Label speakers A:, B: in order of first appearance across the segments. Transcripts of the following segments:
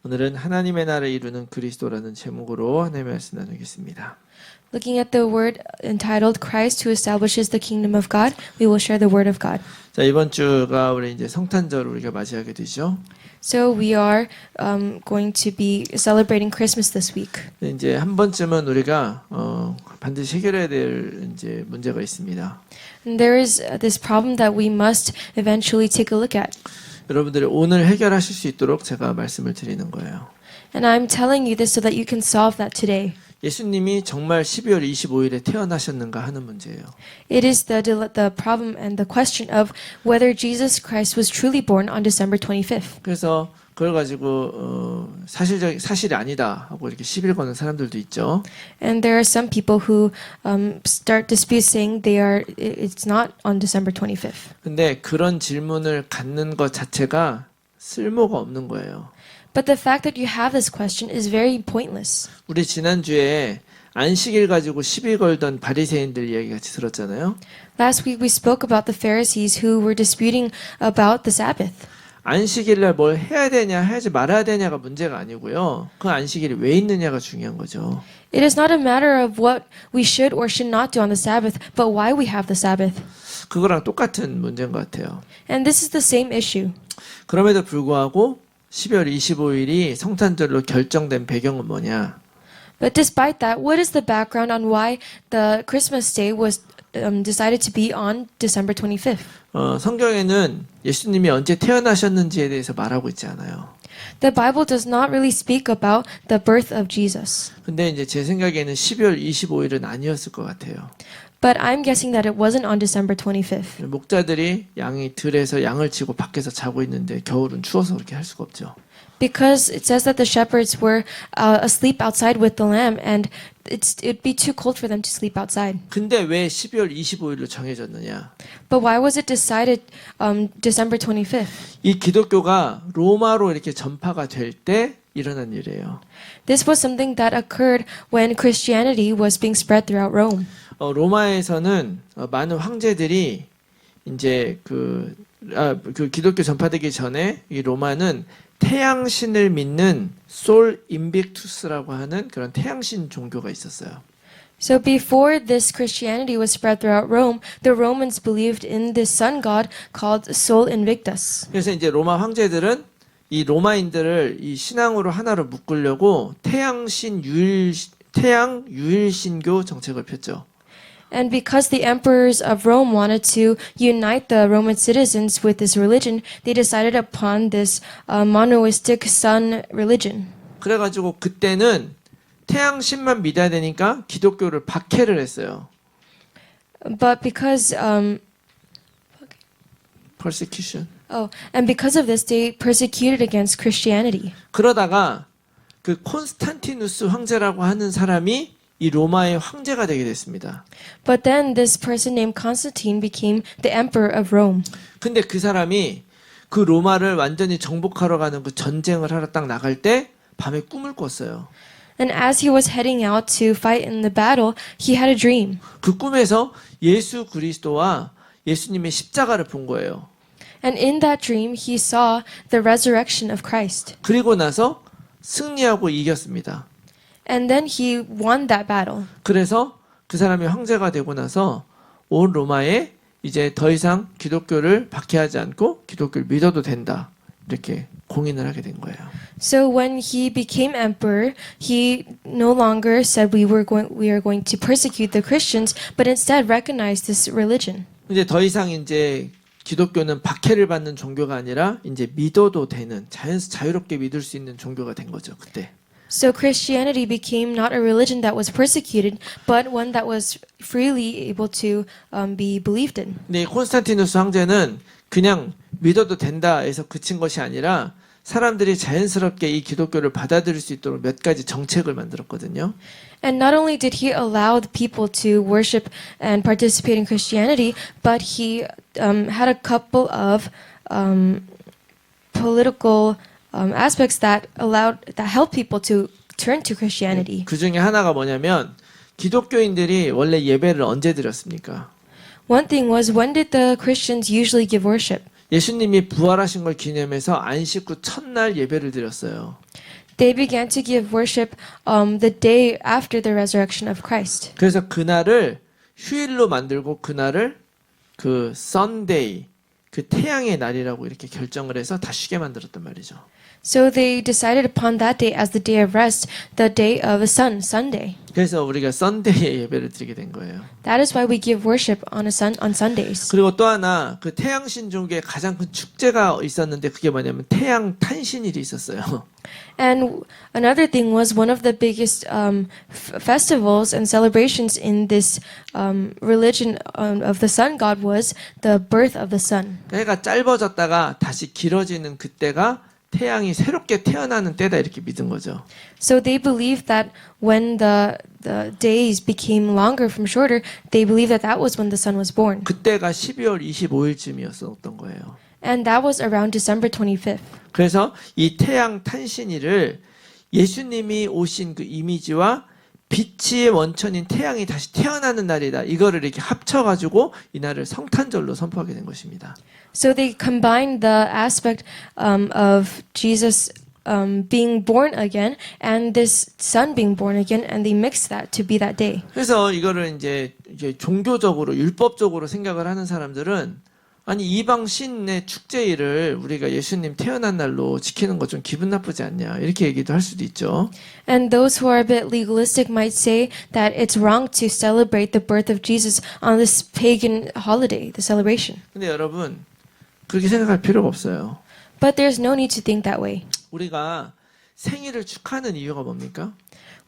A: 오늘은 하나님의 나라를 이루는 그리스도라는 제목으로 하나님의 말씀 나누겠습니다.
B: Looking at the word entitled Christ who establishes the kingdom of God, we will share the word of God.
A: 자, 이번 주가 우리 이제 성탄절 우리가 맞이하게 되죠.
B: So we are going to be celebrating Christmas this week.
A: 이제 한 번쯤은 우리가 반드시 해결해야 될 이제 문제가 있습니다.
B: And there is this problem that we must eventually take a look at.
A: 여러분들이 오늘 해결하실 수 있도록 제가 말씀을 드리는 거예요.
B: And I'm telling you this so that you can solve that today.
A: 예수님이 정말 12월 25일에 태어나셨는가 하는 문제예요.
B: It is the problem and the question of whether Jesus Christ was truly born on December 25th.
A: 그래서 그걸 가지고 사실이 아니다 하고 이렇게 시비를 거는 사람들도 있죠.
B: And there are some people who start disputes saying it's not on December 25th.
A: 근데 그런 질문을 갖는 것 자체가 쓸모가 없는 거예요.
B: But the fact that you have this question is very pointless.
A: 우리 지난주에 안식일 가지고 시비 걸던 바리새인들 이야기 같이 들었잖아요.
B: Last week we spoke about the Pharisees who were disputing about the Sabbath.
A: 안식일 날 뭘 해야 되냐 하지 말아야 되냐가 문제가 아니고요. 그 안식일이 왜 있느냐가 중요한 거죠.
B: It is not a matter of what we should or should not do on the Sabbath, but why we have the Sabbath.
A: 그거랑 똑같은 문제인 것 같아요.
B: And this is the same issue.
A: 그럼에도 불구하고 12월 25일이 성탄절로 결정된 배경은 뭐냐?
B: But despite that, what is the background on why the Christmas day was decided to be on December 25th?
A: 성경에는 예수님이 언제 태어나셨는지에 대해서 말하고 있지 않아요.
B: The Bible does not really speak about the birth of Jesus.
A: 근데 이제 제 생각에는 12월 25일은 아니었을 것 같아요.
B: But I'm guessing that it wasn't on December 25th.
A: 목자들이 양이 들에서 양을 치고 밖에서 자고 있는데 겨울은 추워서 그렇게 할 수가 없죠.
B: Because it says that the shepherds were asleep outside with the lamb, and it'd be too cold for them to sleep outside.
A: 근데 왜 12월 25일로 정해졌느냐?
B: But why was it decided December 25th?
A: 이 기독교가 로마로 이렇게 전파가 될 때 일어난 일이에요.
B: This was something that occurred when Christianity was being spread throughout Rome.
A: 로마에서는 많은 황제들이 이제 그 기독교 전파되기 전에 이 로마는 태양신을 믿는 솔 인빅투스라고 하는 그런 태양신 종교가 있었어요.
B: So before this Christianity was spread throughout Rome, the Romans believed in this sun god called Sol Invictus.
A: 그래서 이제 로마 황제들은 이 로마인들을 이 신앙으로 하나로 묶으려고 태양 유일신교 정책을 폈죠.
B: And because the emperors of Rome wanted to unite the Roman citizens with this religion, they decided upon this monoistic sun religion.
A: 그래가지고 그때는 태양신만 믿어야 되니까 기독교를 박해를 했어요.
B: But because
A: persecution.
B: and because of this, they persecuted against Christianity.
A: 그러다가 그 콘스탄티누스 황제라고 하는 사람이 이 로마의 황제가 되게 됐습니다.
B: But then this person named Constantine became the emperor of Rome.
A: 근데 그 사람이 그 로마를 완전히 정복하러 가는 그 전쟁을 하러 딱 나갈 때 밤에 꿈을 꿨어요.
B: And as he was heading out to fight in the battle, he had a dream.
A: 그 꿈에서 예수 그리스도와 예수님의 십자가를 본 거예요.
B: And in that dream, he saw the resurrection of Christ.
A: 그리고 나서 승리하고 이겼습니다.
B: And then he won that battle.
A: 그래서 그 사람이 황제가 되고 나서 온 로마에 이제 더 이상 기독교를 박해하지 않고 기독교를 믿어도 된다. 이렇게 공인을 하게 된 거예요.
B: So when he became emperor, he no longer said we are going to persecute the Christians, but instead recognized this religion.
A: 이제 더 이상 이제 기독교는 박해를 받는 종교가 아니라 이제 믿어도 되는 자유롭게 믿을 수 있는 종교가 된 거죠. 그때.
B: So Christianity became not a religion that was persecuted, but one that was freely able to be believed in.
A: 근데 콘스탄티누스 황제는 그냥 믿어도 된다 해서 그친 것이 아니라 사람들이 자연스럽게 이 기독교를 받아들일 수 있도록 몇 가지 정책을 만들었거든요.
B: And not only did he allow the people to worship and participate in Christianity, but he had a couple of political aspects that helped people to turn to Christianity.
A: 그 중에 하나가 뭐냐면 기독교인들이 원래 예배를 언제 드렸습니까?
B: One thing was, when did the Christians usually give worship?
A: 예수님이 부활하신 걸 기념해서 안식 후 첫날 예배를 드렸어요.
B: they began to give worship the day after the resurrection of Christ.
A: 그래서 그날을 휴일로 만들고 그날을 그 Sunday, 그 태양의 날이라고 이렇게 결정을 해서 다 쉬게 만들었단 말이죠.
B: So they decided upon that day as the day of rest, the day of the sun, Sunday.
A: 그래서 우리가 Sunday에 예배를 드리게 된 거예요.
B: That is why we give worship on Sundays.
A: 그리고 또 하나 그 태양 신족의 가장 큰 축제가 있었는데 그게 뭐냐면 태양 탄신일이 있었어요.
B: And another thing was one of the biggest festivals and celebrations in this religion of the sun god was the birth of the sun.
A: 해가 짧아졌다가 다시 길어지는 그때가 태양이 새롭게 태어나는 때다 이렇게 믿은 거죠.
B: So they believed that when the days became longer from shorter, they believed that that was when the sun was born.
A: 그때가 12월 25일쯤이었던 거예요.
B: And that was around December 25th.
A: 그래서 이 태양 탄신일을 예수님이 오신 그 이미지와 빛의 원천인 태양이 다시 태어나는 날이다. 이거를 이렇게 합쳐가지고 이 날을 성탄절로 선포하게 된 것입니다.
B: So they combined the aspect of Jesus being born again and this son being born again, and they mixed that to be that day.
A: 그래서 이거를 이제 종교적으로 율법적으로 생각을 하는 사람들은 아니 이방 신의 축제일을 우리가 예수님 태어난 날로 지키는 거 좀 기분 나쁘지 않냐 이렇게 얘기도 할 수도 있죠.
B: And those who are a bit legalistic might say that it's wrong to celebrate the birth of Jesus on this pagan holiday, the celebration.
A: 근데 여러분 그렇게 생각할 필요가 없어요.
B: But there's no need to think that way.
A: 우리가 생일을 축하하는 이유가 뭡니까?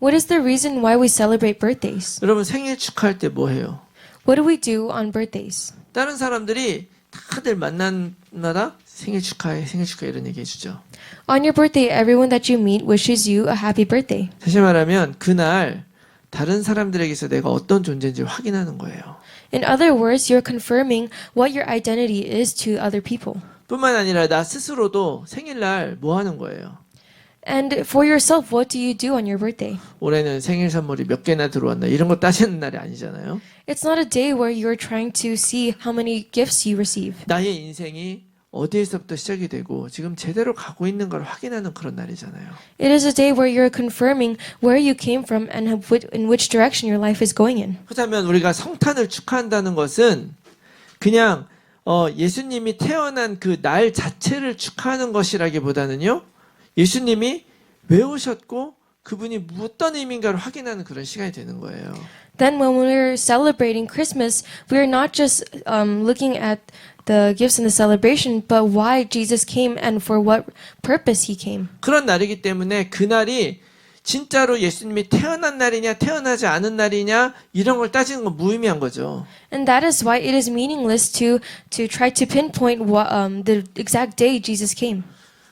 B: What is the reason why we celebrate birthdays?
A: 여러분 생일 축하할 때 뭐 해요?
B: What do we do on birthdays?
A: 다른 사람들이 다들 만난 마다 생일 축하해 이런 얘기 해주죠.
B: On your birthday, everyone that you meet wishes you a happy birthday.
A: 사실 말하면 그날 다른 사람들에게서 내가 어떤 존재인지 확인하는 거예요.
B: In other words, you're confirming what your identity is to other people.
A: 뿐만 아니라 나 스스로도 생일날 뭐 하는 거예요.
B: And for yourself, what do you do on your birthday?
A: 올해는 생일 선물이 몇 개나 들어왔나 이런 거 따지는 날이 아니잖아요.
B: It's not a day where you're trying to see how many gifts you receive.
A: 나의 인생이 어디에서부터 시작이 되고 지금 제대로 가고 있는 걸 확인하는 그런 날이잖아요.
B: It is a day where you're confirming where you came from and in which direction your life is going in.
A: 그렇다면 우리가 성탄을 축하한다는 것은 그냥 예수님이 태어난 그 날 자체를 축하하는 것이라기보다는요. 예수님이 왜 오셨고 그분이 어떤 의미인가를 확인하는 그런 시간이 되는 거예요.
B: Then when we're celebrating Christmas, we're not just looking at the gifts in the celebration, but why Jesus came and for what purpose he came.
A: 그런 날이기 때문에 그날이 진짜로 예수님이 태어난 날이냐 태어나지 않은 날이냐 이런 걸 따지는 건 무의미한 거죠.
B: And that is why it is meaningless to try to pinpoint what, the exact day Jesus came.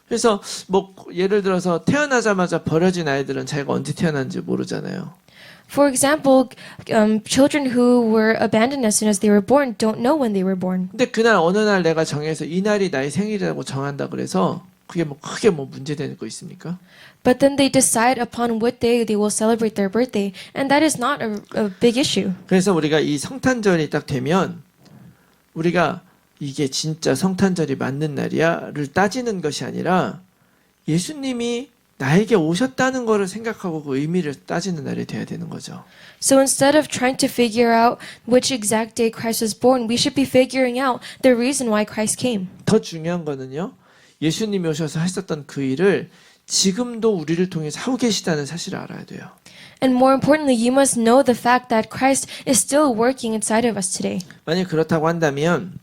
A: 그래서 뭐 예를 들어서 태어나자마자 버려진 아이들은 자기가 언제 태어난지 모르잖아요.
B: For example, children who were abandoned as soon as they were born don't know when they were born.
A: 근데 그날 어느 날 내가 정해서 이 날이 나의 생일이라고 정한다 그래서 그게 뭐 크게 뭐 문제되는 거 있습니까?
B: But then they decide upon what day they will celebrate their birthday, and that is not a big issue.
A: 그래서 우리가 이 성탄절이 딱 되면 우리가 이게 진짜 성탄절이 맞는 날이야를 따지는 것이 아니라 예수님이 나에게 오셨다는 것을 생각하고 그 의미를 따지는 날이 돼야 되는 거죠.
B: So instead of trying to figure out which exact day Christ was born, we should be figuring out the reason why Christ came.
A: 더 중요한 거는요. 예수님이 오셔서 하셨던 그 일을 지금도 우리를 통해서 하고 계시다는 사실을 알아야 돼요.
B: And more importantly, you must know the fact that Christ is still working inside of us today.
A: 만약 그렇다고 한다면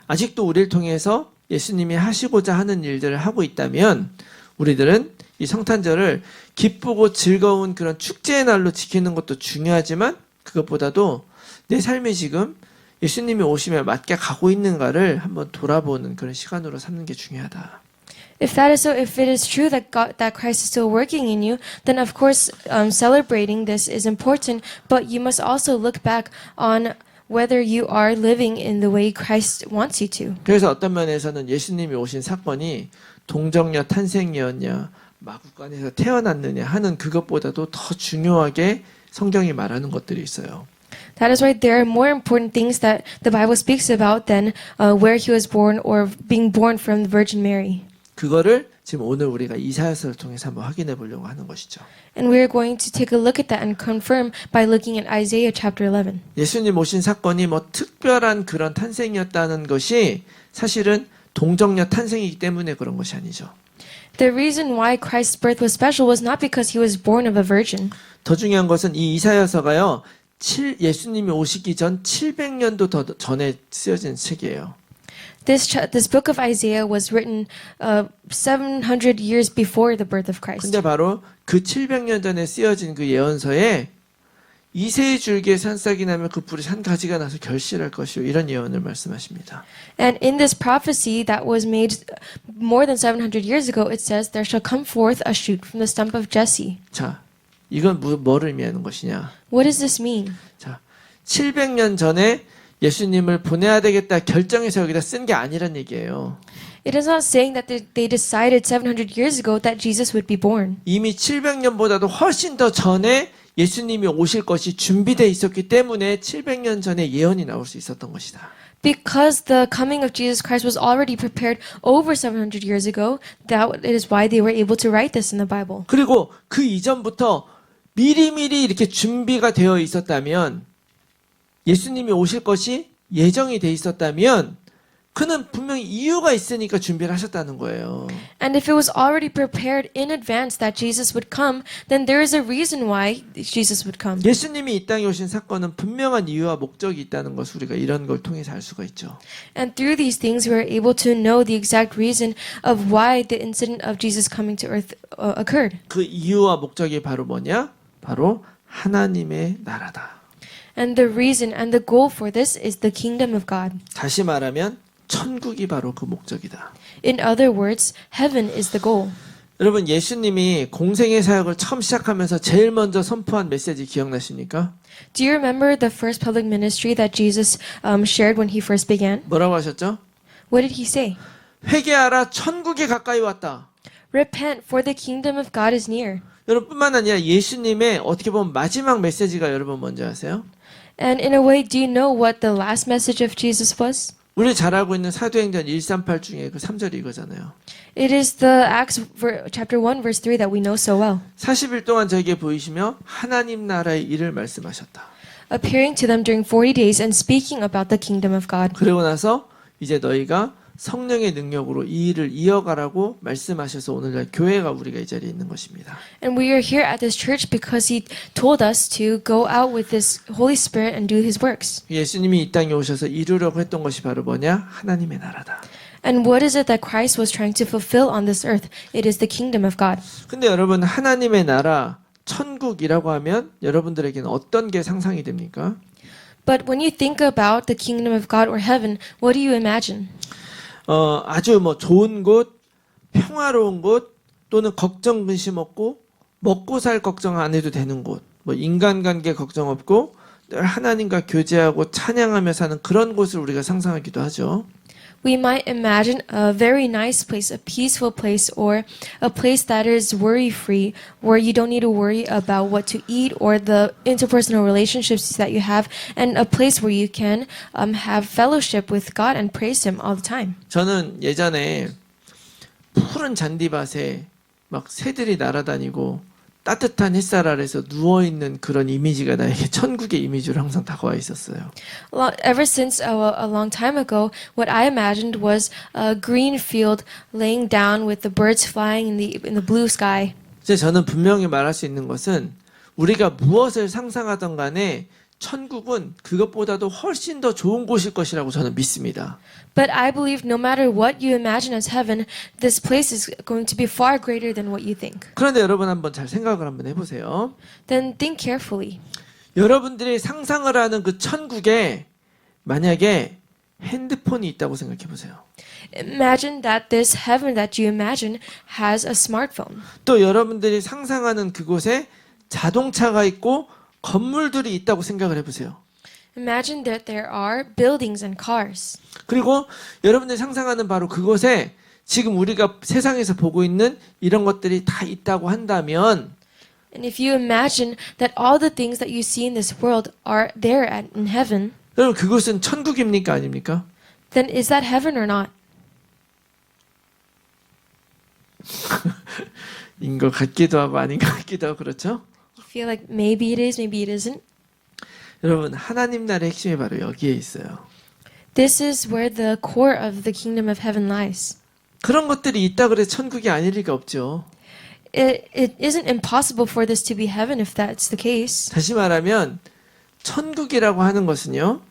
A: 아직도 우리를 통해서 예수님이 하시고자 하는 일들을 하고 있다면 우리들은 이 성탄절을 기쁘고 즐거운 그런 축제의 날로 지키는 것도 중요하지만 그것보다도 내 삶이 지금 예수님이 오시면 맞게 가고 있는가를 한번 돌아보는 그런 시간으로 삼는 게 중요하다.
B: If that is so, if it is true that that Christ is still working in you, then of course celebrating this is important. But you must also look back on whether you are living in the way Christ wants you to.
A: 그래서 어떤 면에서는 예수님이 오신 사건이 동정녀 탄생이었냐, 마구간에서 태어났느냐 하는 그것보다도 더 중요하게 성경이 말하는 것들이 있어요.
B: That is why there are more important things that the Bible speaks about than where he was born or being born from the Virgin Mary.
A: 그거를 지금 오늘 우리가 이사야서를 통해서 한번 확인해 보려고 하는 것이죠.
B: And we're going to take a look at that and confirm by looking at Isaiah chapter 11.
A: 예수님 오신 사건이 뭐 특별한 그런 탄생이었다는 것이 사실은 동정녀 탄생이기 때문에 그런 것이 아니죠.
B: The reason why Christ's birth was special was not because he was born of a virgin.
A: 더 중요한 것은 이 이사야서가요. 예수님이 오시기 전 700년도 더 전에 쓰여진 책이에요.
B: This book of Isaiah was written 700 years before the birth of Christ.
A: 근데 바로 그 700년 전에 쓰여진 그 예언서에 이새의 줄기에 산싹이 나면 그 뿔이 산 가지가 나서 결실할 것이요 이런 예언을 말씀하십니다.
B: And in this prophecy that was made more than 700 years ago, it says, "There shall come forth a shoot from the stump of Jesse."
A: 자, 이건 뭐를 의미하는 것이냐?
B: What does this mean?
A: 자, 700년 전에 예수님을 보내야 되겠다 결정해서 여기다 쓴 게 아니란 얘기예요.
B: It is not saying that they decided 700 years ago that Jesus would be born.
A: 이미 700년보다도 훨씬 더 전에 예수님이 오실 것이 준비되어 있었기 때문에 700년 전에 예언이 나올 수 있었던 것이다.
B: Because the coming of Jesus Christ was already prepared over 700 years ago, that is why they were able to write this in the Bible.
A: 그리고 그 이전부터 미리미리 이렇게 준비가 되어 있었다면 예수님이 오실 것이 예정이 돼 있었다면 그는 분명히 이유가 있으니까 준비를 하셨다는 거예요.
B: And if it was already prepared in advance that Jesus would come, then there is a reason why Jesus would come.
A: 예수님이 이 땅에 오신 사건은 분명한 이유와 목적이 있다는 것을 우리가 이런 걸 통해서 알 수가 있죠.
B: And through these things, we are able to know the exact reason of why the incident of Jesus coming to earth occurred.
A: 그 이유와 목적이 바로 뭐냐? 바로 하나님의 나라다.
B: And the reason and the goal for this is the kingdom of God.
A: 다시 말하면 천국이 바로 그 목적이다.
B: In other words, heaven is the goal.
A: 여러분 예수님이 공생의 사역을 처음 시작하면서 제일 먼저 선포한 메시지 기억나십니까?
B: Do you remember the first public ministry that Jesus shared when he first began?
A: 뭐라고 하셨죠?
B: What did he say?
A: 회개하라 천국이 가까이 왔다.
B: Repent, for the kingdom of God is near.
A: 여러분뿐만 아니라 예수님의 어떻게 보면 마지막 메시지가 여러분 뭔지 아세요?
B: And in a way, do you know what the last message of Jesus was?
A: 우리 잘 알고 있는 사도행전 138 중에 그 3절이 이거잖아요.
B: It is the Acts chapter 1 verse 3 that we know so well.
A: 40일 동안 저에게 보이시며 하나님 나라의 일을 말씀하셨다.
B: Appearing to them during 40 days and speaking about the kingdom of God.
A: 그러고 나서 이제 너희가 성령의 능력으로 이 일을 이어가라고 말씀하셔서 오늘날 교회가 우리가 이 자리에 있는 것입니다.
B: And we are here at this church because he told us to go out with this Holy Spirit and do his works.
A: 예수님이 이 땅에 오셔서 이루려고 했던 것이 바로 뭐냐? 하나님의 나라다.
B: And what is it that Christ was trying to fulfill on this earth? It is the kingdom of God.
A: 근데 여러분 하나님의 나라 천국이라고 하면 여러분들에게는 어떤 게 상상이 됩니까?
B: But when you think about the kingdom of God or heaven, what do you imagine?
A: 아주 뭐 좋은 곳, 평화로운 곳, 또는 걱정 근심 없고 먹고 살 걱정 안 해도 되는 곳, 뭐 인간관계 걱정 없고 늘 하나님과 교제하고 찬양하며 사는 그런 곳을 우리가 상상하기도 하죠.
B: We might imagine a very nice place, a peaceful place, or a place that is worry-free, where you don't need to worry about what to eat or the interpersonal relationships that you have, and a place where you can have fellowship with God and praise Him all the time.
A: 저는 예전에 푸른 잔디밭에 막 새들이 날아다니고 따뜻한 햇살 아래서 누워있는 그런 이미지가 나에게 천국의 이미지로 항상 다가와 있었어요.
B: Ever since a long time ago, what I imagined was a green field laying down with the birds flying in the blue sky.
A: 이제 저는 분명히 말할 수 있는 것은 우리가 무엇을 상상하던 간에 천국은 그것보다도 훨씬 더 좋은 곳일 것이라고 저는 믿습니다.
B: But I believe no matter what you imagine as heaven, this place is going to be far greater than what you think.
A: 그런데 여러분 한번 잘 생각을 한번 해보세요.
B: Then think carefully.
A: 여러분들이 상상을 하는 그 천국에 만약에 핸드폰이 있다고 생각해 보세요.
B: Imagine that this heaven that you imagine has a smartphone.
A: 또 여러분들이 상상하는 그곳에 자동차가 있고 건물들이 있다고 생각을 해보세요.
B: Imagine that there are buildings and cars.
A: 그리고 여러분들이 상상하는 바로 그곳에 지금 우리가 세상에서 보고 있는 이런 것들이 다 있다고 한다면
B: And if you imagine that all the things that you see in this world are there in heaven,
A: 여러분 그곳은 천국입니까 아닙니까?
B: then is that heaven or not?
A: 인 것 같기도 하고 아닌 것 같기도 하고 그렇죠?
B: You feel like maybe it is, maybe it isn't.
A: 여러분 하나님 나라의 핵심이 바로 여기에 있어요.
B: This is where the core of the kingdom of heaven lies.
A: 그런 것들이 있다 그래 천국이 아닐 리가 없죠.
B: It isn't impossible for this to be heaven if that's the case.
A: 다시 말하면 천국이라고 하는 것은요.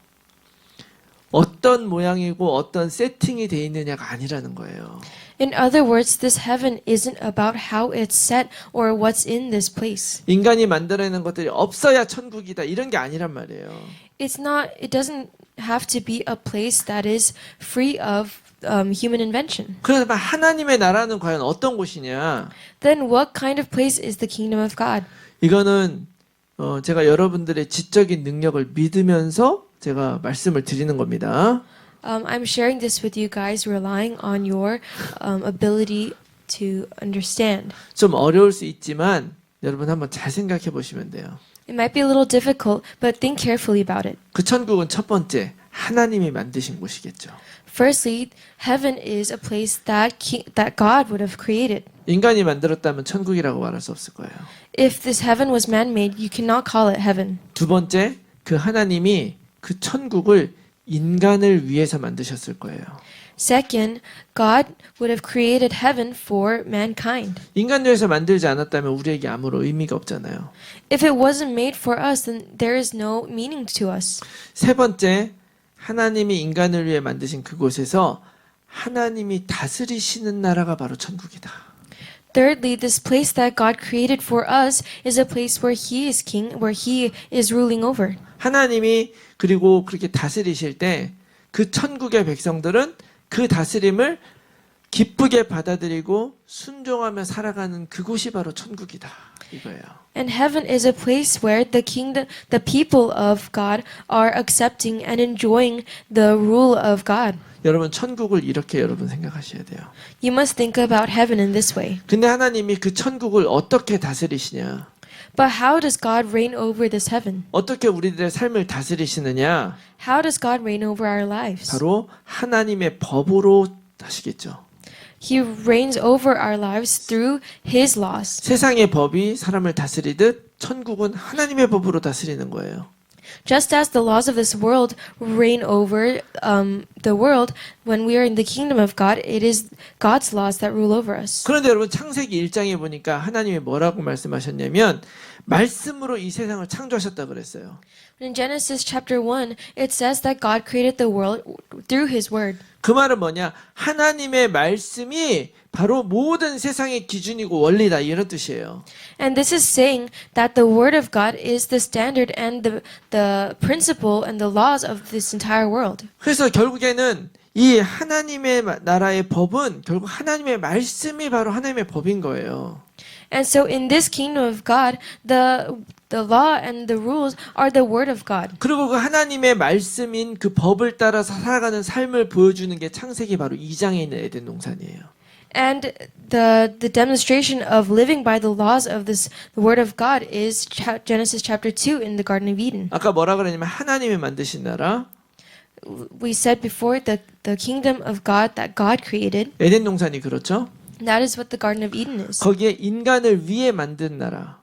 A: 어떤 모양이고 어떤 세팅이 돼 있느냐가 아니라는 거예요.
B: In other words, this heaven isn't about how it's set or what's in this place.
A: 인간이 만들어내는 것들이 없어야 천국이다 이런 게 아니란 말이에요.
B: It doesn't have to be a place that is free of human invention.
A: 그러면 하나님의 나라는 과연 어떤 곳이냐?
B: Then what kind of place is the kingdom of God?
A: 이거는 제가 여러분들의 지적인 능력을 믿으면서 제가 말씀을 드리는 겁니다.
B: I'm sharing this with you guys, relying on your ability to understand.
A: 좀 어려울 수 있지만 여러분 한번 잘 생각해 보시면 돼요.
B: It might be a little difficult, but think carefully about it.
A: 그 천국은 첫 번째 하나님이 만드신 곳이겠죠.
B: Firstly, heaven is a place that God would have created.
A: 인간이 만들었다면 천국이라고 말할 수 없을 거예요.
B: If this heaven was man-made, you cannot call it heaven.
A: 두 번째, 그 하나님이 그 천국을 인간을 위해서 만드셨을 거예요.
B: Second, God would have created heaven for mankind.
A: 인간을 위해서 만들지 않았다면 우리에게 아무런 의미가 없잖아요.
B: If it wasn't made for us, then there is no meaning to us.
A: 세 번째, 하나님이 인간을 위해 만드신 그곳에서 하나님이 다스리시는 나라가 바로 천국이다.
B: Thirdly, this place that God created for us is a place where He is king, where He is ruling over.
A: 하나님이 그리고 그렇게 다스리실 때 그 천국의 백성들은 그 다스림을 기쁘게 받아들이고 순종하며 살아가는 그곳이 바로 천국이다. 이거예요.
B: And heaven is a place where the people of God are accepting and enjoying the rule of God.
A: 여러분 천국을 이렇게 여러분 생각하셔야 돼요.
B: You must think about heaven in this way.
A: 근데 하나님이 그 천국을 어떻게 다스리시냐?
B: But how does God reign over this heaven?
A: 어떻게 우리들의 삶을 다스리시느냐?
B: How does God reign over our lives?
A: 바로 하나님의 법으로 하시겠죠.
B: He reigns over our lives through His laws.
A: 세상의 법이 사람을 다스리듯 천국은 하나님의 법으로 다스리는 거예요.
B: Just as the laws of this world reign over the world, when we are in the kingdom of God, it is God's laws that rule over us.
A: 그런데 여러분 창세기 1장에 보니까 하나님이 뭐라고 말씀하셨냐면 말씀으로 이 세상을 창조하셨다 그랬어요.
B: In Genesis chapter 1, it says that God created the world through His word.
A: 그 말은 뭐냐? 하나님의 말씀이 바로 모든 세상의 기준이고 원리다 이런 뜻이에요.
B: And this is saying that the word of God is the standard and the principle and the laws of this entire world.
A: 그래서 결국에는 이 하나님의 나라의 법은 결국 하나님의 말씀이 바로 하나님의 법인 거예요.
B: And so in this kingdom of God, the law and the rules are the word of God.
A: 그리고 그 하나님의 말씀인 그 법을 따라서 살아가는 삶을 보여주는 게 창세기 바로 2장에 있는 에덴 동산이에요.
B: And the demonstration of living by the laws of the word of God is Genesis chapter 2 in the Garden of Eden.
A: 아까 뭐라 그랬냐면 하나님이 만드신 나라,
B: We said before the kingdom of God that God created.
A: 에덴 동산이 그렇죠?
B: That is what the Garden of Eden is.
A: 거기에 인간을 위해 만든 나라.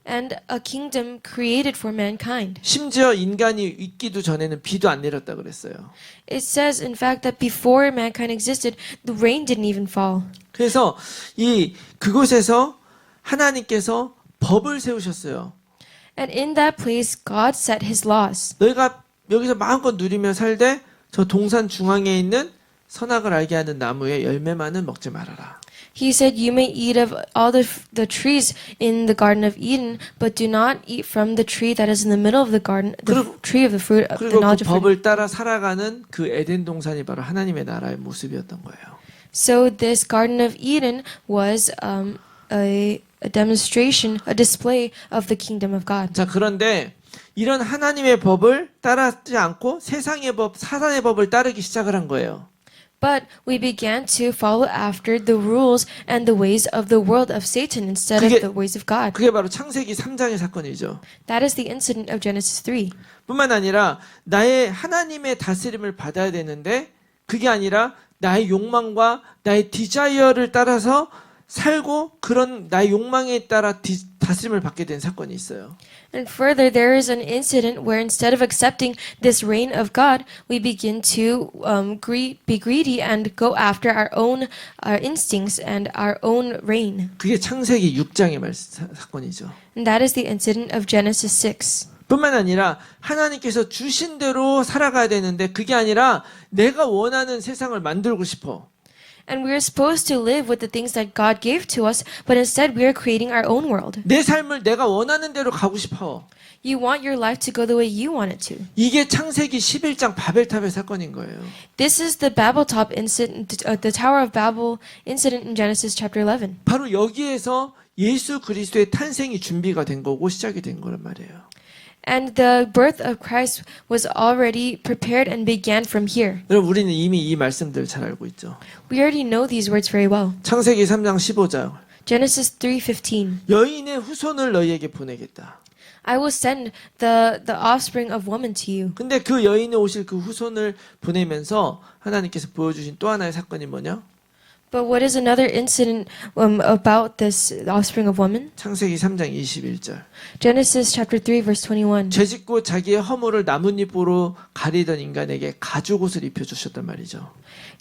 B: And a kingdom created for mankind.
A: 심지어 인간이 있기도 전에는 비도 안 내렸다 그랬어요.
B: It says, in fact, that before mankind existed, the rain didn't even fall.
A: 그래서 그곳에서 하나님께서 법을 세우셨어요.
B: And in that place, God set His laws.
A: 너희가 여기서 마음껏 누리며 살되 저 동산 중앙에 있는 선악을 알게 하는 나무의 열매만은 먹지 말아라.
B: He said, "You may eat of all the trees in the Garden of Eden, but do not eat from the tree that is in the middle of the garden, the tree of the fruit of the
A: 그리고 그
B: knowledge of fruit."
A: 법을 따라 살아가는 그 에덴 동산이 바로 하나님의 나라의 모습이었던 거예요.
B: So this Garden of Eden was a demonstration, a display of the kingdom of God.
A: 자, 그런데 이런 하나님의 법을 따르지 않고 세상의 법, 사단의 법을 따르기 시작을 한 거예요.
B: But we began to follow after the rules and the ways of the world of Satan instead of the ways of God.
A: 그게 바로 창세기 3장의 사건이죠.
B: That is the incident of Genesis 3.
A: 뿐만 아니라 나의 하나님의 다스림을 받아야 되는데 그게 아니라 나의 욕망과 나의 디자이어를 따라서 살고 그런 나의 욕망에 따라 다스림을 받게 된 사건이 있어요.
B: And further, there is an incident where instead of accepting this reign of God, we begin to be greedy and go after our own instincts and our own reign.
A: 그게 창세기 6장의 사건이죠.
B: And that is the incident of Genesis 6.
A: 뿐만 아니라 하나님께서 주신 대로 살아가야 되는데 그게 아니라 내가 원하는 세상을 만들고 싶어.
B: And we are supposed to live with the things that God gave to us, but instead we are creating our own world.
A: 내 삶을 내가 원하는 대로 가고 싶어.
B: You want your life to go the way you want it to.
A: 이게 창세기 11장 바벨탑의 사건인 거예요.
B: This is the Babel top incident, the Tower of Babel incident in Genesis chapter 11.
A: 바로 여기에서 예수 그리스도의 탄생이 준비가 된 거고 시작이 된 거란 말이에요.
B: And the birth of Christ was already prepared and began from here.
A: 여러분 우리는 이미 이 말씀들 잘 알고 있죠.
B: We already know these words very well.
A: 창세기 3장 15절
B: Genesis 3:15.
A: 여인의 후손을 너희에게 보내겠다.
B: I will send the offspring of woman to you.
A: 근데 그 여인이 오실 그 후손을 보내면서 하나님께서 보여주신 또 하나의 사건이 뭐냐?
B: But what is another incident about this offspring of woman?
A: 창세기 3장 21절
B: Genesis chapter 3 verse 21.
A: 죄짓고 자기의 허물을 나뭇잎으로 가리던 인간에게 가죽옷을 입혀주셨단 말이죠.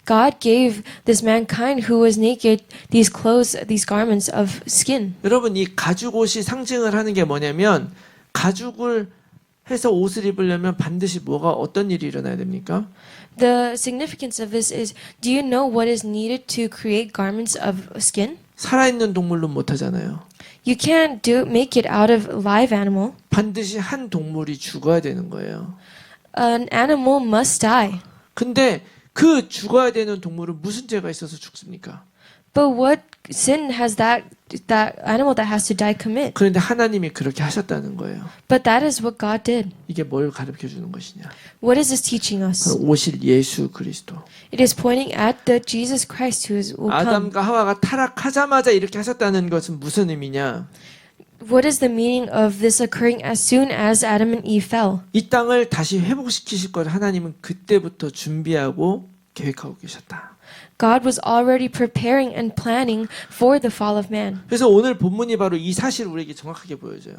B: God gave this mankind who was naked these clothes, these garments of skin.
A: 여러분 이 가죽옷이 상징을 하는 게 뭐냐면 가죽을 해서 옷을 입으려면 반드시 어떤 일이 일어나야 됩니까?
B: The significance of this is, do you know what is needed to create garments of skin?
A: 살아있는 동물로 못 하잖아요.
B: You can't make it out of live animal.
A: 반드시 한 동물이 죽어야 되는 거예요.
B: An animal must die.
A: 근데 그 죽어야 되는 동물은 무슨 죄가 있어서 죽습니까?
B: But what sin has that animal that has to die commit?
A: 그런데 하나님이 그렇게 하셨다는 거예요.
B: But that is what God did.
A: 이게 뭘 가르쳐 주는 것이냐?
B: What is this teaching us?
A: 바로 오실 예수 그리스도.
B: It is pointing at the Jesus Christ who will come.
A: 아담과 하와가 타락하자마자 이렇게 하셨다는 것은 무슨 의미냐?
B: What is the meaning of this occurring as soon as Adam and Eve fell?
A: 이 땅을 다시 회복시키실 걸 하나님은 그때부터 준비하고 계획하고 계셨다.
B: God was already preparing and planning for the fall of man.
A: 그래서 오늘 본문이 바로 이 사실을 우리에게 정확하게 보여줘요.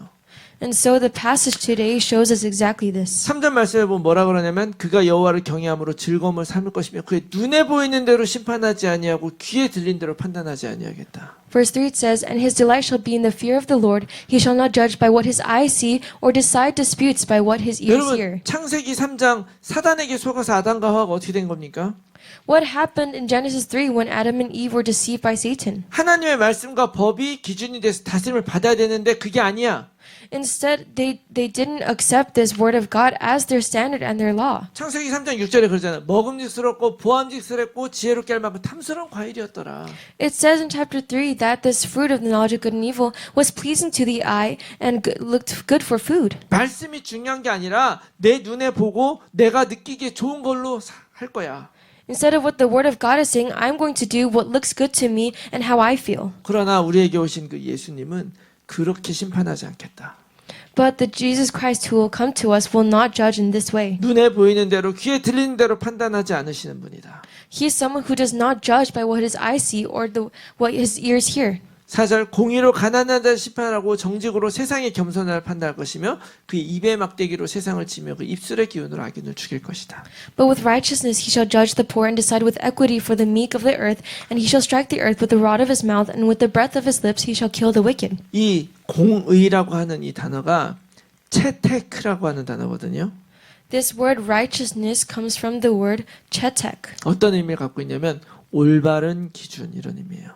B: And so the passage today shows us exactly this.
A: 3절 말씀에 보면 뭐라 그러냐면 그가 여호와를 경외함으로 즐거움을 삼을 것이며 그의 눈에 보이는 대로 심판하지 아니하고 귀에 들린 대로 판단하지 아니하겠다.
B: Verse 3 it says, And his delight shall be in the fear of the Lord. He shall not judge by what his eyes see, or decide disputes by what his ears hear.
A: 여러분 창세기 3장 사단에게 속아서 아담과 하와가 어떻게 된 겁니까?
B: What happened in Genesis 3 when Adam and Eve were deceived by Satan?
A: 하나님의 말씀과 법이 기준이 돼서 다스림을 받아야 되는데 그게 아니야.
B: Instead, they didn't accept this word of God as their standard and their law.
A: 창세기 3장 6절에 그러잖아. 먹음직스럽고 보암직스럽고 지혜롭게 할 만큼 탐스러운 과일이었더라.
B: It says in chapter 3 that this fruit of the knowledge of good and evil was pleasing to the eye and looked good for food.
A: 말씀이 중요한 게 아니라 내 눈에 보고 내가 느끼기에 좋은 걸로 할 거야.
B: Instead of what the word of God is saying, I'm going to do what looks good to me and how I feel.
A: 그러나 우리에게 오신 그 예수님은 그렇게 심판하지 않겠다.
B: But the Jesus Christ who will come to us will not judge in this way.
A: 눈에 보이는 대로 귀에 들리는 대로 판단하지 않으시는 분이다.
B: He is someone who does not judge by what his eyes see or what his ears hear.
A: 4절 공의로 가난한 자를 심판하고 정직으로 세상의 겸손을 판단할 것이며 그의 입의 막대기로 세상을 치며 그 입술의 기운으로 악인을 죽일 것이다.
B: But with righteousness he shall judge the poor and decide with equity for the meek of the earth, and he shall strike the earth with the rod of his mouth, and with the breath of his lips he shall kill the wicked.
A: 이 공의라고 하는 이 단어가 채테크라고 하는 단어거든요.
B: This word righteousness comes from the word chetek.
A: 어떤 의미를 갖고 있냐면 올바른 기준 이런 의미예요.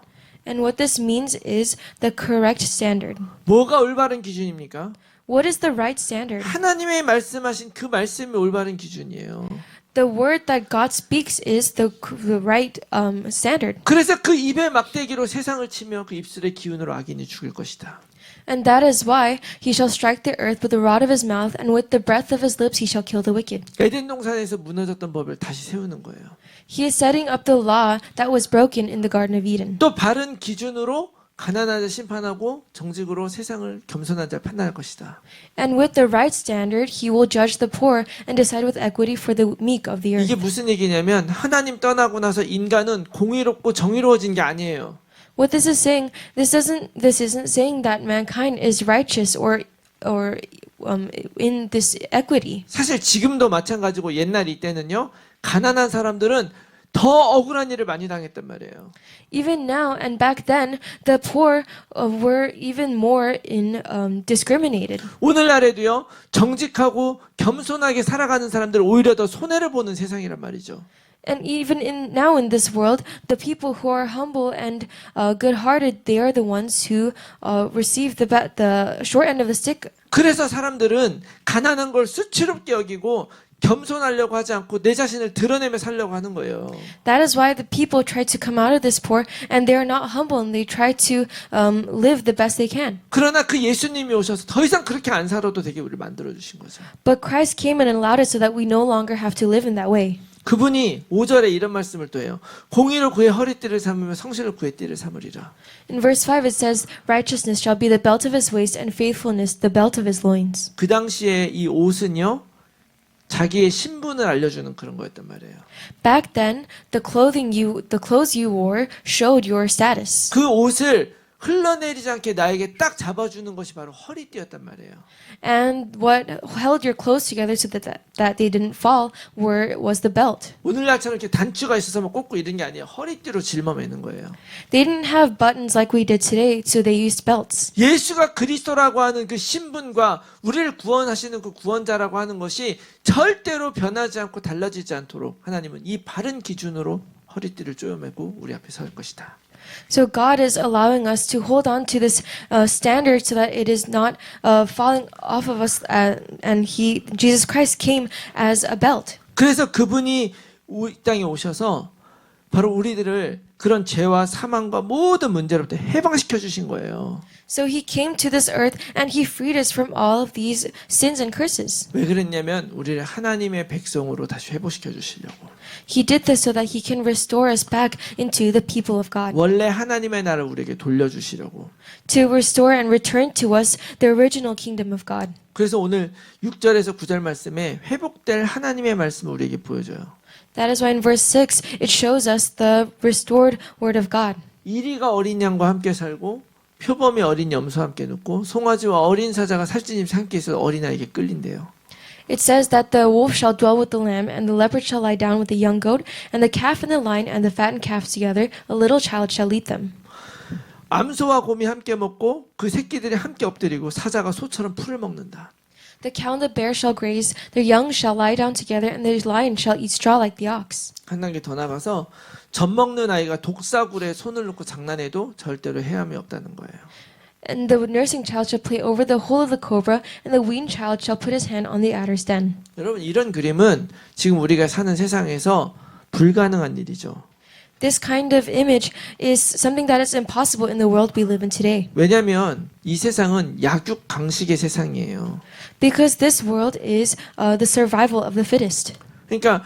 B: And what this means is the correct standard.
A: 뭐가 올바른 기준입니까?
B: What is the right standard?
A: 하나님의 말씀하신 그 말씀이 올바른 기준이에요.
B: The word that God speaks is the right standard.
A: 그래서 그 입의 막대기로 세상을 치며 그 입술의 기운으로 악인이 죽일 것이다.
B: And that is why he shall strike the earth with the rod of his mouth, and with the breath of his lips he shall kill the wicked.
A: 에덴 동산에서 무너졌던 법을 다시 세우는 거예요.
B: He is setting up the law that was broken in the Garden of Eden.
A: 또 바른 기준으로 가난한 자 심판하고 정직으로 세상을 겸손한 자 판단할 것이다.
B: And with the right standard, he will judge the poor and decide with equity for the meek of the
A: 이게
B: earth.
A: 무슨 얘기냐면 하나님 떠나고 나서 인간은 공의롭고 정의로워진 게 아니에요.
B: What this is saying, this isn't saying that mankind is righteous or in this equity.
A: 사실 지금도 마찬가지고 옛날 이때는요. 가난한 사람들은 더 억울한 일을 많이 당했단 말이에요.
B: Even now and back then, the poor were even more discriminated.
A: 오늘날에도요. 정직하고 겸손하게 살아가는 사람들 오히려 더 손해를 보는 세상이란 말이죠.
B: And even now in this world, the people who are humble and good-hearted, they are the ones who receive the short end of the stick.
A: 그래서 사람들은 가난한 걸 수치롭게 여기고 겸손하려고 하지 않고 내 자신을 드러내며 살려고 하는 거예요.
B: That is why the people try to come out of this poor, and they are not humble, and they try to live the best they can.
A: 그러나 그 예수님이 오셔서 더 이상 그렇게 안 살아도 되게 우리를 만들어 주신 거죠.
B: But Christ came and allowed it so that we no longer have to live in that way.
A: 그분이 5절에 이런 말씀을 또 해요. 공의를 구해 허리띠를 삼으며 성실을 구해 띠를 삼으리라.
B: In verse 5 it says, Righteousness shall be the belt of his waist, and faithfulness the belt of his loins.
A: 그 당시에 이 옷은요. 자기의 신분을 알려주는 그런 거였단 말이에요.
B: Back then, the clothes you wore showed your status.
A: 그 옷을 흘러내리지 않게 나에게 딱 잡아주는 것이 바로 허리띠였단 말이에요.
B: And what held your clothes together so that they didn't fall was the belt.
A: 오늘날처럼 이렇게 단추가 있어서 뭐 꽂고 이런 게 아니에요. 허리띠로 짊어매는 거예요.
B: They didn't have buttons like we did today, so they used belts.
A: 예수가 그리스도라고 하는 그 신분과 우리를 구원하시는 그 구원자라고 하는 것이 절대로 변하지 않고 달라지지 않도록 하나님은 이 바른 기준으로 허리띠를 쪼여매고 우리 앞에 설 것이다.
B: So God is allowing us to hold on to this standard so that it is not falling off of us. And Jesus Christ came as a belt.
A: 그래서 그분이 이 땅에 오셔서 바로 우리들을 그런 죄와 사망과 모든 문제로부터 해방시켜 주신 거예요.
B: So he came to this earth and he freed us from all of these sins and curses.
A: 왜 그랬냐면 우리를 하나님의 백성으로 다시 회복시켜 주시려고.
B: He did this so that he can restore us back into the people of God.
A: 원래 하나님의 나라를 우리에게 돌려주시려고.
B: To restore and return to us the original kingdom of God.
A: 그래서 오늘 6절에서 9절 말씀에 회복될 하나님의 말씀을 우리에게 보여줘요.
B: That is why in verse 6 it shows us the restored word of God.
A: 이리가 어린 양과 함께 살고 표범이 어린 염소와 함께 눕고 송아지와 어린 사자가 살찐잎 함께 있어 어린아이에게 끌린대요.
B: It says that the wolf shall dwell with the lamb, and the leopard shall lie down with the young goat, and the calf and the lion and the fattened calf together. A little child shall lead them.
A: 암소와 곰이 함께 먹고 그 새끼들이 함께 엎드리고 사자가 소처럼 풀을 먹는다.
B: The cow and the bear shall graze, their young shall lie down together, and the lion shall eat straw like the ox.
A: 한 단계 더 나가서 젖 먹는 아이가 독사굴에 손을 놓고 장난해도 절대로 해함이 없다는 거예요.
B: And the nursing child shall play over the hole of the cobra, and the weaned child shall put his hand on the adder's den.
A: 여러분 이런 그림은 지금 우리가 사는 세상에서 불가능한 일이죠.
B: This kind of image is something that is impossible in the world we live in today.
A: 왜냐하면 이 세상은 약육 강식의 세상이에요.
B: Because this world is the survival of the fittest.
A: 그러니까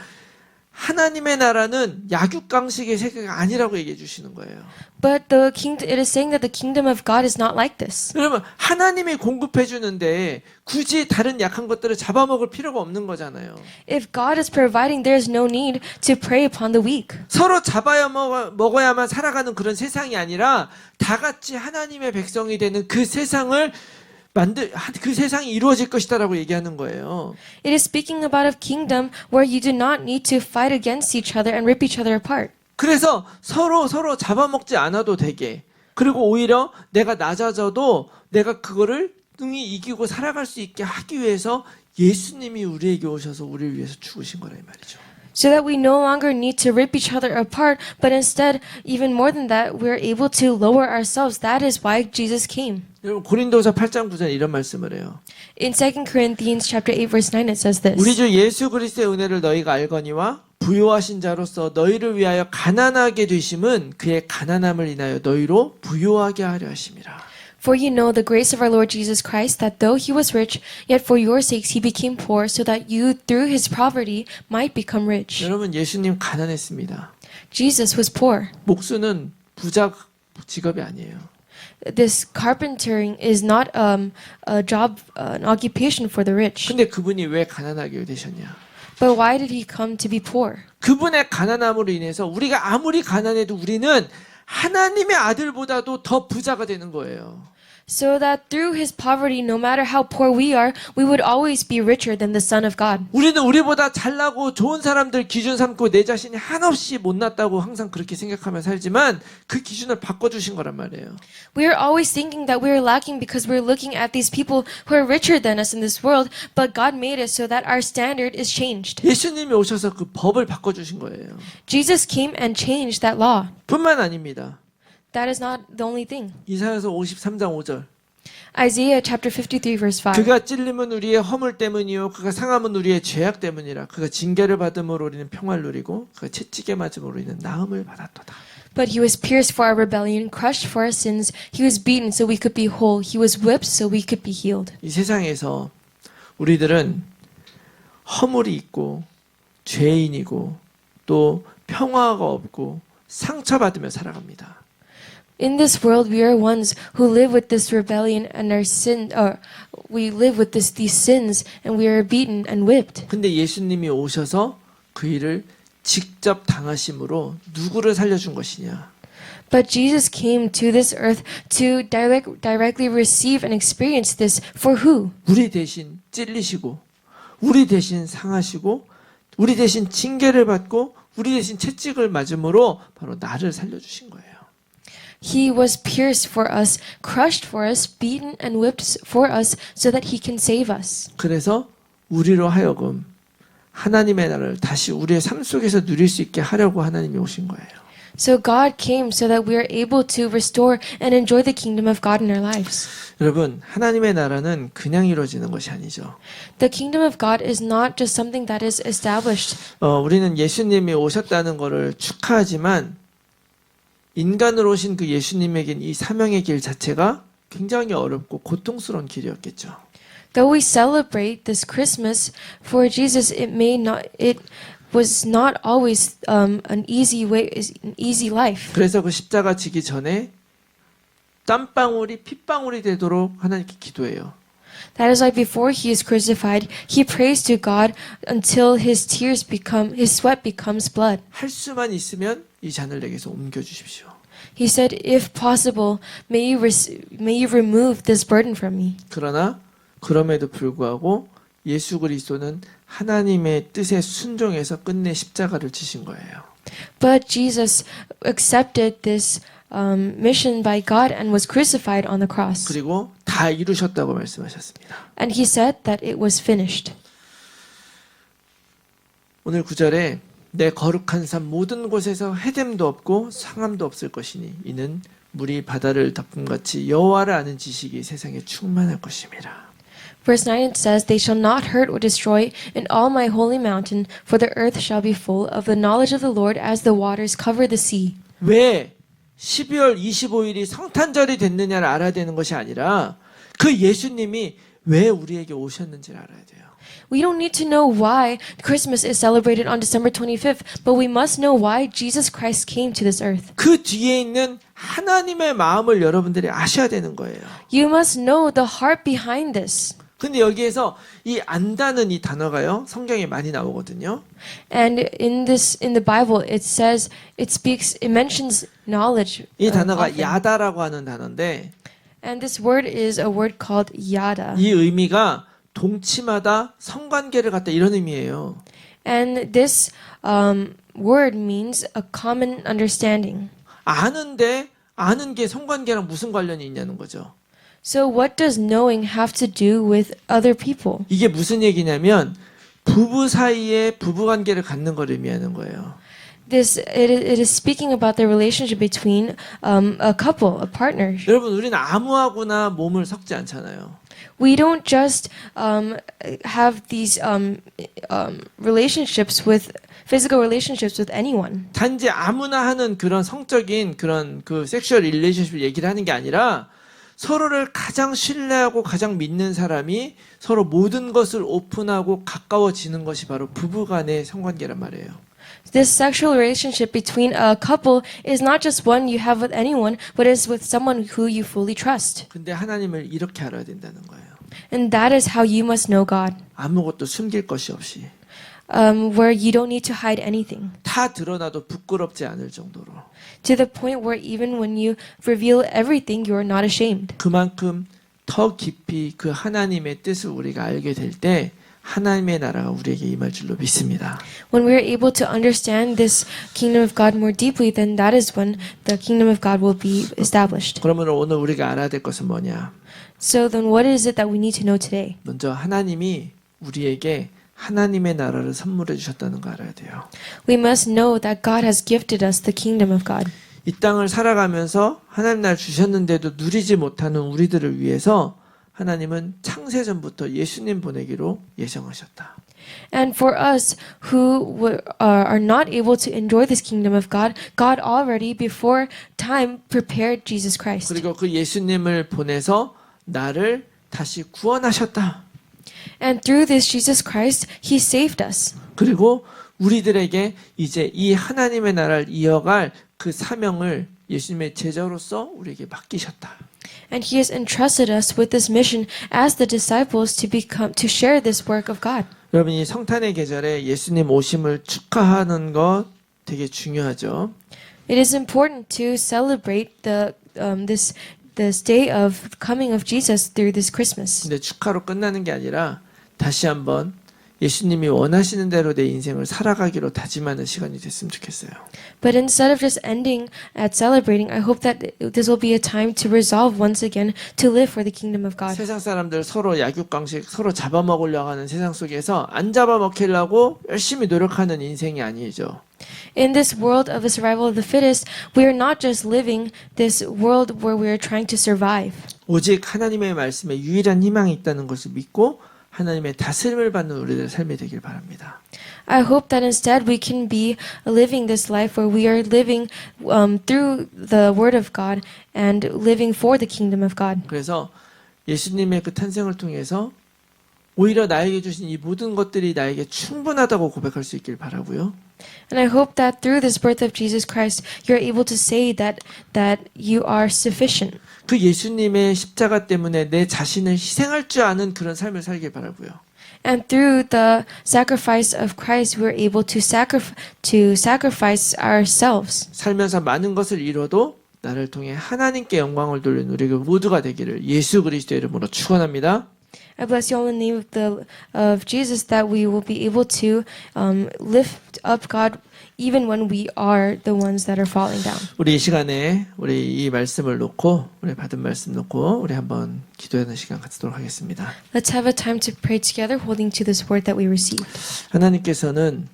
A: 하나님의 나라는 약육 강식의 세계가 아니라고 얘기해 주시는 거예요.
B: But it is saying that the kingdom of God is not like this.
A: 여러분 하나님이 공급해 주는데 굳이 다른 약한 것들을 잡아먹을 필요가 없는 거잖아요.
B: If God is providing, there is no need to prey upon the weak.
A: 서로 잡아야 먹어야만 살아가는 그런 세상이 아니라 다 같이 하나님의 백성이 되는 그 세상을 그 세상이 이루어질 것이다라고 얘기하는 거예요.
B: It is speaking about a kingdom where you do not need to fight against each other and rip each other apart.
A: 그래서 서로 잡아먹지 않아도 되게 그리고 오히려 내가 낮아져도 내가 그거를 능히 이기고 살아갈 수 있게 하기 위해서 예수님이 우리에게 오셔서 우리를 위해서 죽으신 거라 이 말이죠.
B: So that we no longer need to rip each other apart, but instead, even more than that, we're able to lower ourselves. That is why Jesus came.
A: 여러분 고린도서 8장 9절 이런 말씀을 해요.
B: In 2 Corinthians chapter 8 verse 9 it says this.
A: 우리 주 예수 그리스도의 은혜를 너희가 알거니와 부요하신 자로서 너희를 위하여 가난하게 되심은 그의 가난함을 인하여 너희로 부요하게 하려 하심이라.
B: For you know the grace of our Lord Jesus Christ, that though he was rich, yet for your sakes he became poor, so that you through his poverty might become rich.
A: 여러분 예수님 가난했습니다.
B: Jesus was poor.
A: 목수는 부자 직업이 아니에요.
B: This carpentering is not a job, an occupation for the rich.
A: 근데 그분이 왜 가난하게 되셨냐?
B: But why did he come to be poor?
A: 그분의 가난함으로 인해서 우리가 아무리 가난해도 우리는 하나님의 아들보다도 더 부자가 되는 거예요.
B: So that through his poverty, no matter how poor we are, we would always be richer than the Son of God.
A: 우리는 우리보다 잘나고 좋은 사람들 기준 삼고 내 자신이 한없이 못났다고 항상 그렇게 생각하며 살지만 그 기준을 바꿔주신 거란 말이에요.
B: We are always thinking that we are lacking because we're looking at these people who are richer than us in this world, but God made us so that our standard is changed.
A: 예수님이 오셔서 그 법을 바꿔주신 거예요.
B: Jesus came and changed that law.
A: 뿐만 아닙니다.
B: That is not the only thing.
A: 이사야서 53장 5절.
B: Isaiah chapter 53 verse 5.
A: 그가 찔림은 우리의 허물 때문이요 그가 상함은 우리의 죄악 때문이라. 그가 징계를 받음으로 우리는 평화를 누리고 그가 채찍에 맞음으로 우리는 나음을 받았도다.
B: But he was pierced for our rebellion, crushed for our sins. He was beaten so we could be whole. He was whipped so we could be healed.
A: 이 세상에서 우리들은 허물이 있고 죄인이고 또 평화가 없고 상처받으며 살아갑니다.
B: In this world, we are ones who live with this rebellion and our sin, or we live with these sins, and we are beaten and whipped.
A: 근데 예수님이 오셔서 그 일을 직접 당하심으로 누구를 살려준 것이냐?
B: But Jesus came to this earth to directly receive and experience this for who?
A: 우리 대신 찔리시고, 우리 대신 상하시고, 우리 대신 징계를 받고, 우리 대신 채찍을 맞음으로 바로 나를 살려주신 거예요.
B: He was pierced for us, crushed for us, beaten and whipped for us so that he can save us.
A: 그래서 우리로 하여금 하나님의 나라를 다시 우리의 삶 속에서 누릴 수 있게 하려고 하나님이 오신 거예요.
B: So God came so that we are able to restore and enjoy the kingdom of God in our lives.
A: 여러분, 하나님의 나라는 그냥 이루어지는 것이 아니죠.
B: The kingdom of God is not just something that is established.
A: 우리는 예수님이 오셨다는 것을 축하하지만 인간으로 오신 그 예수님에겐 이 사명의 길 자체가 굉장히 어렵고 고통스러운 길이었겠죠.
B: Though we celebrate this Christmas for Jesus, it was not always an easy way, an easy life.
A: 그래서 그 십자가 지기 전에 땀방울이 핏방울이 되도록 하나님께 기도해요.
B: That is why before he is crucified, he prays to God until his sweat becomes blood.
A: 할 수만 있으면 이 잔을 내게서 옮겨 주십시오.
B: He said, if possible, may you remove this burden from me.
A: 그러나 그럼에도 불구하고 예수 그리스도는 하나님의 뜻에 순종해서 끝내 십자가를 지신 거예요.
B: But Jesus accepted this mission by God and was crucified on the cross.
A: 그리고 다 이루셨다고 말씀하셨습니다.
B: And he said that it was finished.
A: 오늘 9절에 내 거룩한 삶 모든 곳에서 해됨도 없고 상함도 없을 것이니 이는 물이 바다를 덮음같이 여호와를 아는 지식이 세상에 충만할 것입니다.
B: Verse 9 it says, They shall not hurt or destroy in all my holy mountain, for the earth shall be full of the knowledge of the Lord as the waters cover the sea.
A: 왜 12월 25일이 성탄절이 됐느냐를 알아야 되는 것이 아니라 그 예수님이 왜 우리에게 오셨는지를 알아야 돼요.
B: We don't need to know why Christmas is celebrated on December 25th, but we must know why Jesus Christ came to this earth.
A: 그 뒤에 있는 하나님의 마음을 여러분들이 아셔야 되는 거예요.
B: You must know the heart behind this.
A: 근데 여기에서 이 안다는 이 단어가요, 성경에 많이 나오거든요.
B: And in the Bible, it says, it mentions knowledge.
A: 이 단어가
B: often.
A: 야다라고 하는 단어인데,
B: And this word is a word called yada.
A: 이 의미가 동침하다, 성관계를 갖다 이런 의미예요.
B: And this word means a common understanding.
A: 아는데 아는 게 성관계랑 무슨 관련이 있냐는 거죠.
B: So what does knowing have to do with other people?
A: 이게 무슨 얘기냐면 부부 사이에 부부관계를 갖는 걸 의미하는 거예요.
B: It is speaking about the relationship between a couple, a partner.
A: 여러분, 우리는 아무하고나 몸을 섞지 않잖아요.
B: We don't just have these relationships with physical relationships with anyone.
A: 단지 아무나 하는 그런 성적인 그런 그 섹슈얼 릴레이션십을 얘기를 하는 게 아니라 서로를 가장 신뢰하고 가장 믿는 사람이 서로 모든 것을 오픈하고 가까워지는 것이 바로 부부간의 성관계란 말이에요.
B: This sexual relationship between a couple is not just one you have with anyone, but is with someone who you fully trust.
A: 근데 하나님을 이렇게 알아야 된다는 거예요.
B: And that is how you must know God.
A: 아무것도 숨길 것이 없이
B: where you don't need to hide anything.
A: 다 드러나도 부끄럽지 않을 정도로.
B: To the point where even when you reveal everything, you are not ashamed.
A: 그만큼 더 깊이 그 하나님의 뜻을 우리가 알게 될 때 하나님의 나라가 우리에게 임할 줄로 믿습니다.
B: When we are able to understand this kingdom of God more deeply, then that is when the kingdom of God will be established.
A: 그러면 오늘 우리가 알아야 될 것은 뭐냐?
B: So then what is it that we need to know today?
A: 먼저 하나님이 우리에게 하나님의 나라를 선물해 주셨다는 거 알아야 돼요.
B: We must know that God has gifted us the kingdom of God.
A: 이 땅을 살아가면서 하나님 나라를 주셨는데도 누리지 못하는 우리들을 위해서 하나님은 창세전부터 예수님 보내기로 예정하셨다.
B: And for us who are not able to enjoy this kingdom of God, God already before time prepared Jesus Christ.
A: 그리고 그 예수님을 보내서 나를 다시 구원하셨다.
B: And through this Jesus Christ, He saved us.
A: 그리고 우리들에게 이제 이 하나님의 나라를 이어갈 그 사명을 예수님의 제자로서 우리에게 맡기셨다.
B: And He has entrusted us with this mission as the disciples to share this work of God.
A: 여러분 이 성탄의 계절에 예수님 오심을 축하하는 것 되게 중요하죠.
B: It is important to celebrate this day of coming of Jesus through this Christmas.
A: 근데 축하로 끝나는 게 아니라 다시 한번 예수님이 원하시는 대로 내 인생을 살아가기로 다짐하는 시간이 됐으면 좋겠어요.
B: But instead of just ending at celebrating, I hope that this will be a time to resolve once again to live for the kingdom of God.
A: 세상 사람들 서로 약육강식 서로 잡아먹으려고 하는 세상 속에서 안 잡아먹히려고 열심히 노력하는 인생이 아니죠.
B: In this world of the survival of the fittest, we are not just living this world where we are trying to survive.
A: 오직 하나님의 말씀에 유일한 희망이 있다는 것을 믿고 하나님의 다스림을 받는 우리들의 삶이 되길 바랍니다.
B: I hope that instead we can be living this life where we are living through the Word of God and living for the kingdom of God.
A: 그래서 예수님의 그 탄생을 통해서 오히려 나에게 주신 이 모든 것들이 나에게 충분하다고 고백할 수 있길 바라고요.
B: And I hope that through this birth of Jesus Christ, you're able to say that you are sufficient.
A: 그 예수님의 십자가 때문에 내 자신을 희생할 줄 아는 그런 삶을 살길 바라고요.
B: And through the sacrifice of Christ, we're able to sacrifice ourselves.
A: 살면서 많은 것을 이뤄도 나를 통해 하나님께 영광을 돌리는 우리가 모두가 되기를 예수 그리스도의 이름으로 축원합니다.
B: I bless you all in the name of Jesus that we will be able to lift up God even when we are the ones that are falling down.
A: 우리 이 시간에 우리 이 말씀을 놓고 우리 받은 말씀 놓고 우리 한번 기도하는 시간 갖도록 하겠습니다.
B: Let's have a time to pray together holding to this word that we received.
A: 하나님께서는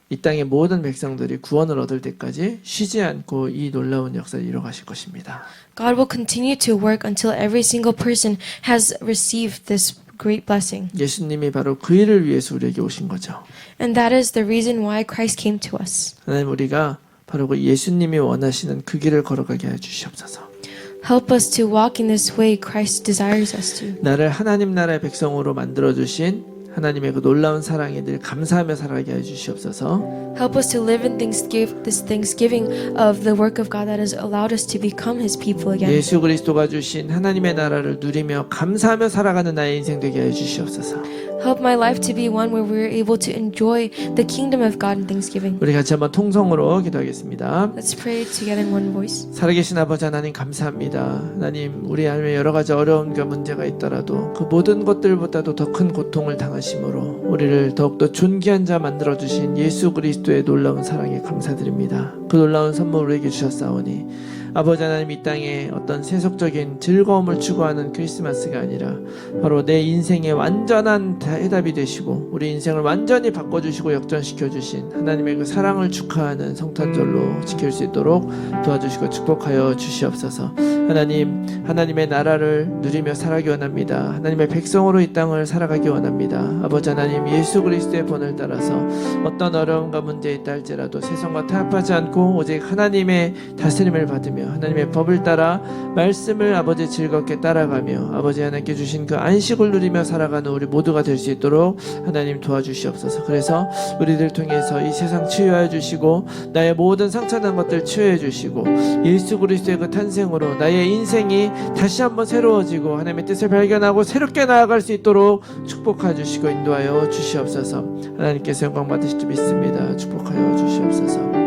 A: 이 땅의 모든 백성들이 구원을 얻을 때까지 쉬지 않고 이 놀라운 역사를 이뤄가실 것입니다.
B: God will continue to work until every single person has received this great blessing.
A: 예수님이 바로 그 일을 위해서 우리에게 오신 거죠.
B: And that is the reason why Christ came to us.
A: 하나님 우리가 바로 그 예수님이 원하시는 그 길을 걸어가게 해 주시옵소서.
B: Help us to walk in this way Christ desires us to.
A: 나를 하나님 나라의 백성으로 만들어 주신 하나님의 그 놀라운 사랑에 늘 감사하며 살아가게 해 주시옵소서.
B: Help us to live in this thanksgiving of the work of God that has allowed us to become His people again.
A: 예수 그리스도가 주신 하나님의 나라를 누리며 감사하며 살아가는 나의 인생 되게 해 주시옵소서.
B: Help my life to be one where we're able to enjoy the kingdom of God in thanksgiving.
A: 우리 같이 한번 통성으로 기도하겠습니다.
B: Let's pray together in one voice.
A: 살아계신 아버지 하나님 감사합니다. 하나님 우리 안에 여러 가지 어려움과 문제가 있더라도 그 모든 것들보다도 더 큰 고통을 당하심으로 우리를 더욱더 존귀한 자 만들어주신 예수 그리스도의 놀라운 사랑에 감사드립니다. 그 놀라운 선물 우리에게 주셨사오니 아버지 하나님 이 땅에 어떤 세속적인 즐거움을 추구하는 크리스마스가 아니라 바로 내 인생의 완전한 해답이 되시고 우리 인생을 완전히 바꿔주시고 역전시켜 주신 하나님의 그 사랑을 축하하는 성탄절로 지킬 수 있도록 도와주시고 축복하여 주시옵소서. 하나님 하나님의 나라를 누리며 살아가기 원합니다. 하나님의 백성으로 이 땅을 살아가기 원합니다. 아버지 하나님 예수 그리스도의 본을 따라서 어떤 어려움과 문제에 있다 할지라도 세상과 타협하지 않고 오직 하나님의 다스림을 받으며 따라가며 하나님의 법을 따라 말씀을 아버지 즐겁게 따라가며 아버지 하나님께 주신 그 안식을 누리며 살아가는 우리 모두가 될 수 있도록 하나님 도와주시옵소서. 그래서 우리들 통해서 이 세상 치유하여 주시고 나의 모든 상처난 것들 치유해 주시고 예수 그리스도의 그 탄생으로 나의 인생이 다시 한번 새로워지고 하나님의 뜻을 발견하고 새롭게 나아갈 수 있도록 축복하여 주시고 인도하여 주시옵소서. 하나님께서 영광 받으실 줄 믿습니다. 축복하여 주시옵소서.